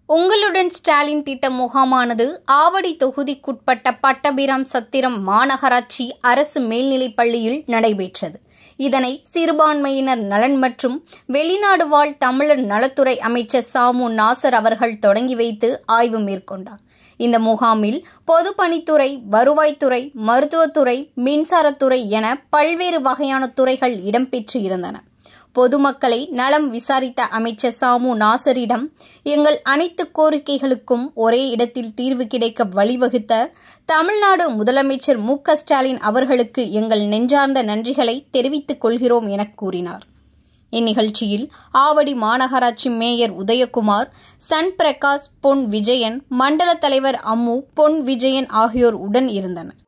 உங்களுடன் ஸ்டாலின் திட்ட முகாமானது ஆவடி தொகுதிக்குட்பட்ட பட்டபிராம் சத்திரம் மாநகராட்சி அரசு மேல்நிலைப் பள்ளியில் நடைபெற்றது. இதனை சிறுபான்மையினர் நலன் மற்றும் வெளிநாடு வாழ் தமிழர் நலத்துறை அமைச்சர் சாமு நாசர் அவர்கள் தொடங்கி வைத்து ஆய்வு மேற்கொண்டார். இந்த முகாமில் பொதுப்பணித்துறை, வருவாய்த்துறை, மருத்துவத்துறை, மின்சாரத்துறை என பல்வேறு வகையான துறைகள் இடம்பெற்று இருந்தன. பொதுமக்களை நலம் விசாரித்த அமைச்சர் சாமு நாசரிடம் எங்கள் அனைத்து கோரிக்கைகளுக்கும் ஒரே இடத்தில் தீர்வு கிடைக்க வழிவகுத்த தமிழ்நாடு முதலமைச்சர் மு.க. ஸ்டாலின் அவர்களுக்கு எங்கள் நெஞ்சார்ந்த நன்றிகளை தெரிவித்துக் கொள்கிறோம் என கூறினார். இந்நிகழ்ச்சியில் ஆவடி மாநகராட்சி மேயர் உதயகுமார், சன் பிரகாஷ், பொன் விஜயன், மண்டல தலைவர் அம்மு, பொன் விஜயன் ஆகியோர் உடன் இருந்தனர்.